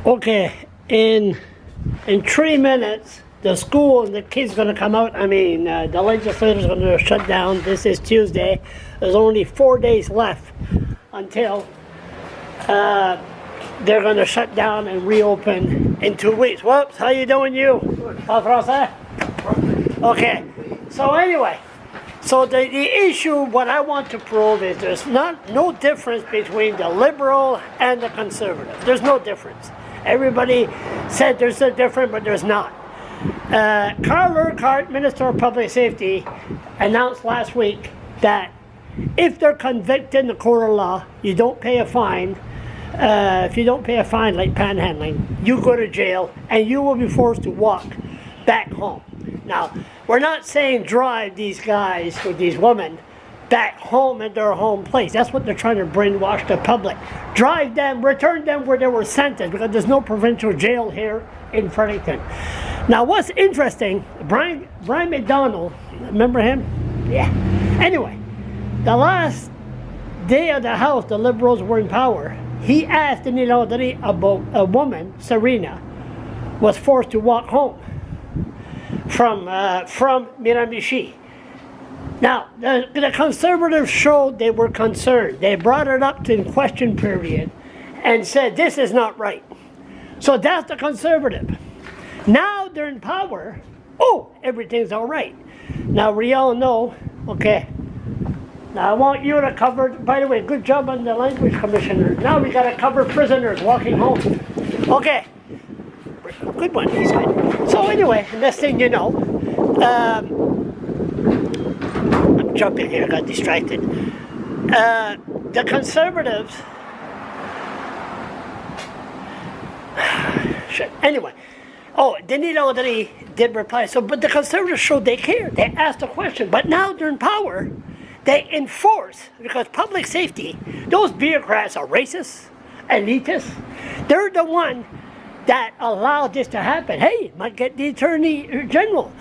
Okay, in 3 minutes, the school and the kids going to come out. I mean, the legislators going to shut down. This is Tuesday. There's only 4 days left until they're going to shut down and reopen in 2 weeks. Whoops, how you doing, you? Pas français? Okay, so anyway, so the issue, what I want to prove is there's no difference between the liberal and the conservative. There's no difference. Everybody said there's a difference, but there's not. Carl Urquhart, Minister of Public Safety, announced last week that if they're convicted in the court of law, you don't pay a fine. If you don't pay a fine like panhandling, you go to jail and you will be forced to walk back home. Now, we're not saying drive these guys or these women back home at their home place. That's what they're trying to brainwash the public. Drive them, return them where they were sentenced, because there's no provincial jail here in Fredericton. Now, what's interesting, Brian McDonald, remember him? Yeah. Anyway, the last day of the House, the Liberals were in power. He asked in the authority about a woman, Serena, was forced to walk home from Miramichi. Now, the Conservatives showed they were concerned. They brought it up to the question period and said, this is not right. So that's the Conservative. Now they're in power. Oh, everything's all right. Now we all know, okay. Now I want you to cover, by the way, good job on the Language Commissioner. Now we got to cover prisoners walking home. Okay. Good one, he said. So anyway, next thing you know, I'm jumping here, I got distracted. The Conservatives, shit. Anyway, Danilo did reply. So, but the Conservatives showed they care. They asked a question, but now they're in power. They enforce, because public safety, those bureaucrats are racist, elitists. They're the one that allowed this to happen. Hey, might get the Attorney General.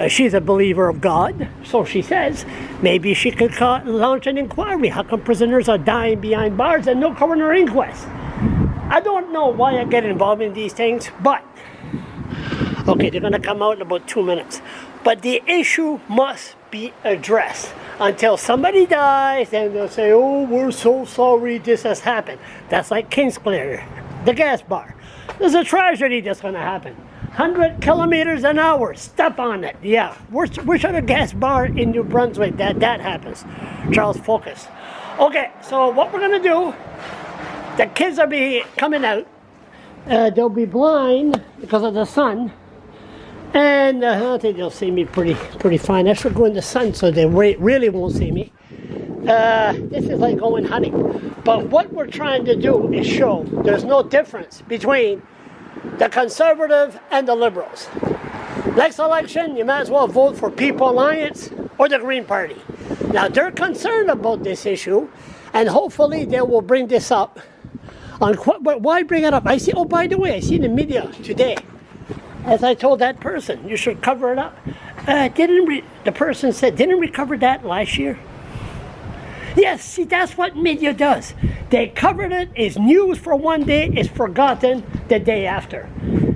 She's a believer of God, so she says. Maybe she could launch an inquiry. How come prisoners are dying behind bars and no coroner inquest? I don't know why I get involved in these things, but okay, they're going to come out in about 2 minutes. But the issue must be addressed. Until somebody dies, and they'll say, oh, we're so sorry this has happened. That's like Kingsclear, the gas bar. There's a tragedy that's going to happen. 100 kilometers an hour, step on it. Yeah, we're at a gas bar in New Brunswick that happens. Charles Focus. Okay, so what we're going to do, the kids will be coming out. They'll be blind because of the sun. And I think they'll see me pretty fine. I should go in the sun so they really won't see me. This is like going hunting. But what we're trying to do is show there's no difference between the Conservative and the Liberals. Next election, you might as well vote for People Alliance or the Green Party. Now, they're concerned about this issue, and hopefully they will bring this up. But why bring it up? I see. Oh, by the way, I see in the media today, as I told that person, you should cover it up. The person said, didn't we cover that last year? Yes, see, that's what media does. They covered it, it's news for one day, it's forgotten the day after.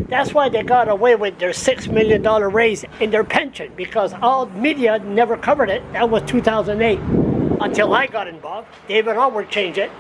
That's why they got away with their $6 million raise in their pension, because all media never covered it. That was 2008, until I got involved. David Howard changed it.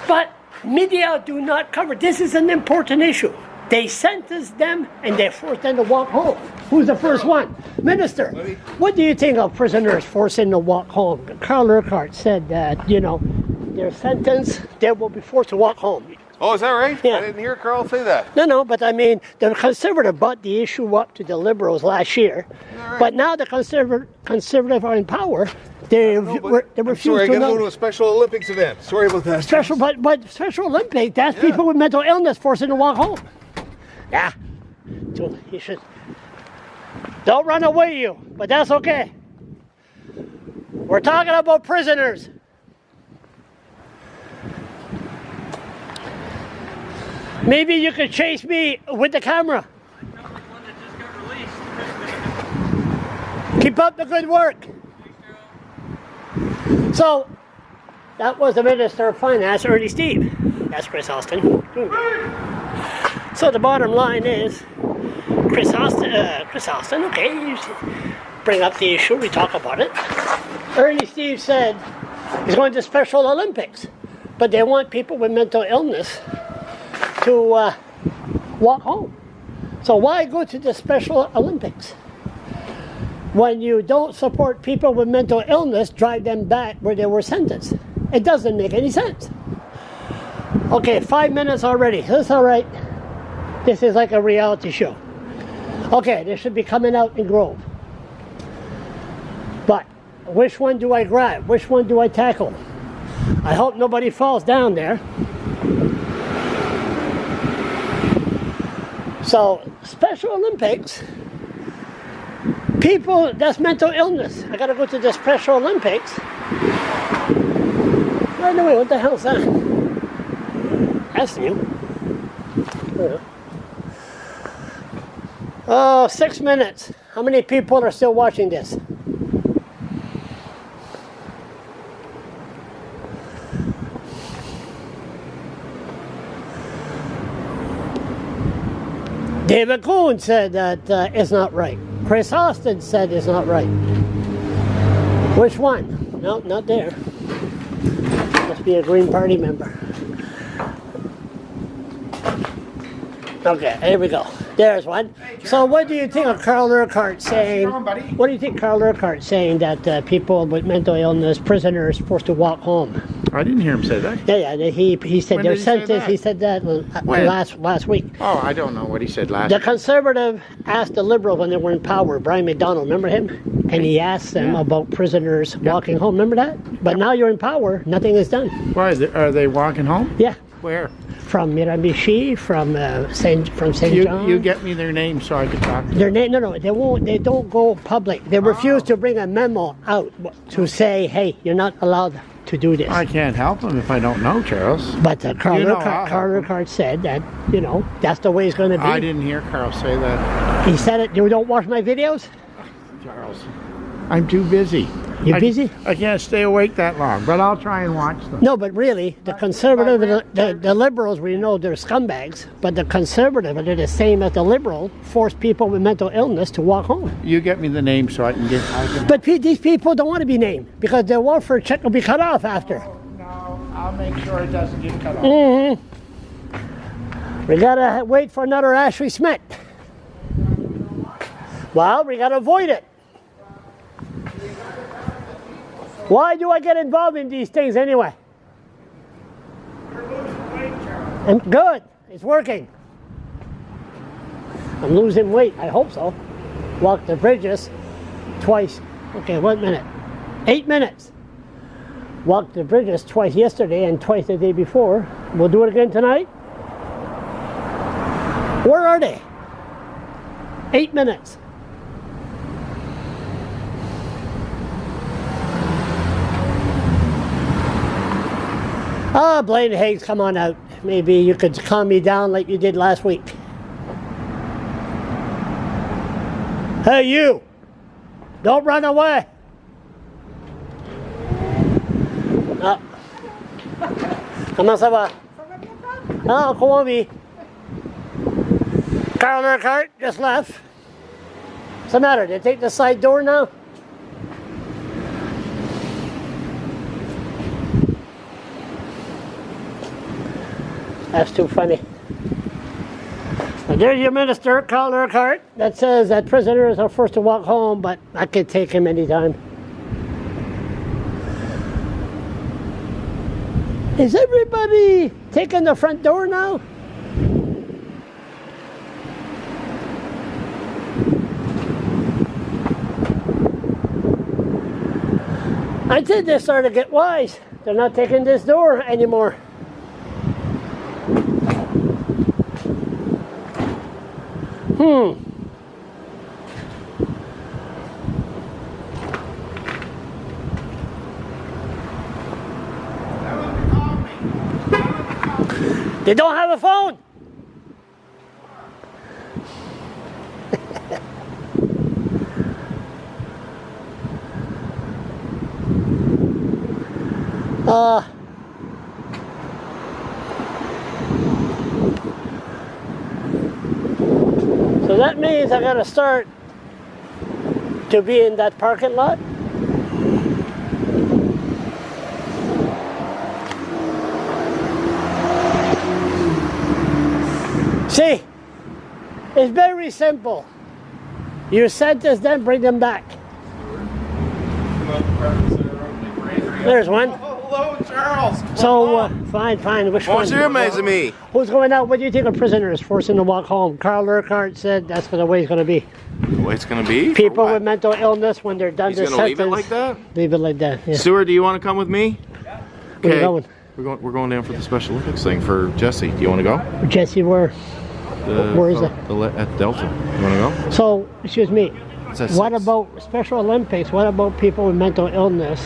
But media do not cover. This is an important issue. They sentenced them and they forced them to walk home. Who's the first one? Minister, what do you think of prisoners forcing to walk home? Carl Urquhart said that, their sentence, they will be forced to walk home. Oh, is that right? Yeah. I didn't hear Carl say that. No, but I mean, the Conservative brought the issue up to the Liberals last year. Right. But now the Conservative are in power. They refuse to. Sorry, I got to go to a Special Olympics event. Sorry about that. But Special Olympics, that's people with mental illness forcing to walk home. Yeah, so you should. Don't run away, but that's okay. We're talking about prisoners. Maybe you could chase me with the camera. Keep up the good work. So, that was the Minister of Finance, Ernie Steve. That's Chris Austin. So the bottom line is, Chris Austin, okay, you bring up the issue, we talk about it. Ernie Steve said he's going to Special Olympics, but they want people with mental illness to walk home. So why go to the Special Olympics? When you don't support people with mental illness, drive them back where they were sentenced. It doesn't make any sense. Okay, 5 minutes already. That's all right. This is like a reality show. Okay, this should be coming out in Grove. But which one do I grab? Which one do I tackle? I hope nobody falls down there. So, Special Olympics, people, that's mental illness. I gotta go to the Special Olympics. By the way, what the hell is that? That's new. Oh, 6 minutes. How many people are still watching this? David Coon said that it's not right. Chris Austin said it's not right. Which one? No, not there. Must be a Green Party member. Okay, here we go. There's one. So what do you think of Carl Urquhart saying, what do you think Carl Urquhart saying that people with mental illness, prisoners, are supposed to walk home? I didn't hear him say that. Yeah, he said they're sentenced. He said that last week. Oh, I don't know what he said last The week. Conservative asked the Liberal when they were in power, Brian McDonald, remember him? And he asked them about prisoners walking home. Remember that? But now you're in power, nothing is done. Why, are they walking home? Yeah. Where? From Miramichi, from St. John. You get me their names so I can talk to them. Their name? No, they won't. They don't go public. They refuse to bring a memo out to say, "Hey, you're not allowed to do this." I can't help them if I don't know, Charles. But Carl Urquhart said that that's the way it's going to be. I didn't hear Carl say that. He said it. You don't watch my videos, Charles. I'm too busy. You busy? I can't stay awake that long, but I'll try and watch them. No, but really, the Conservative, the Liberals, we know they're scumbags, but the Conservative, they're the same as the Liberal, force people with mental illness to walk home. You get me the name so I can get... But these people don't want to be named, because their welfare check will be cut off after. No, I'll make sure it doesn't get cut off. Mm-hmm. We gotta wait for another Ashley Smith. Well, we gotta avoid it. Why do I get involved in these things anyway? You're losing weight, Charles. I'm good. It's working. I'm losing weight. I hope so. Walked the bridges twice. Okay, 1 minute. 8 minutes. Walked the bridges twice yesterday and twice the day before. We'll do it again tonight. Where are they? 8 minutes. Ah, Blaine Higgs, come on out. Maybe you could calm me down like you did last week. Hey, you! Don't run away! Ah. Comment ça va? Ah, comment va? Carl Urquhart just left. What's the matter? Did they take the side door now? That's too funny. And there's your minister, Carl Urquhart, that says that prisoners are forced to walk home, but I could take him anytime. Is everybody taking the front door now? I think they're starting to get wise. They're not taking this door anymore. They don't have a phone. that means I gotta start to be in that parking lot. See, it's very simple. You sentence them, bring them back. There's one. Hello, Charles. So, fine. Which one? What's your amazing me? Who's going out? What do you think of prisoners forcing to walk home? Carl Urquhart said that's the way it's going to be. The way it's gonna be? People with mental illness, when they're done He's their gonna sentence, leave it like that? leave it like that. Yeah. Stuart, do you want to come with me? Where you going? We're going down for the Special Olympics thing for Jesse. Do you want to go? Jesse, where? Where is it? At Delta. You want to go? So, excuse me. It's at What 6. about Special Olympics? What about people with mental illness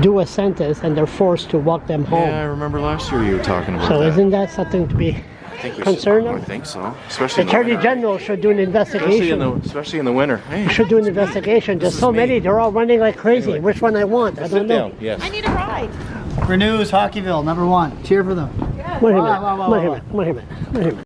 do a sentence and they're forced to walk them home? Yeah, I remember last year you were talking about So that. isn't that something to be I think we concerned should, of? I think so. Especially in the Attorney winter. General should do an investigation. Especially in the winter. Hey, Should do an investigation. There's is so me. many. They're all running like crazy. Anyway. Which one I want? I don't sit know. down. Yes. I need a ride. Renews Hockeyville, #1. Cheer for them. Come on here, Wow, man. wow, wow, Come on here, wow. man. Come on here, man. Come on here, man.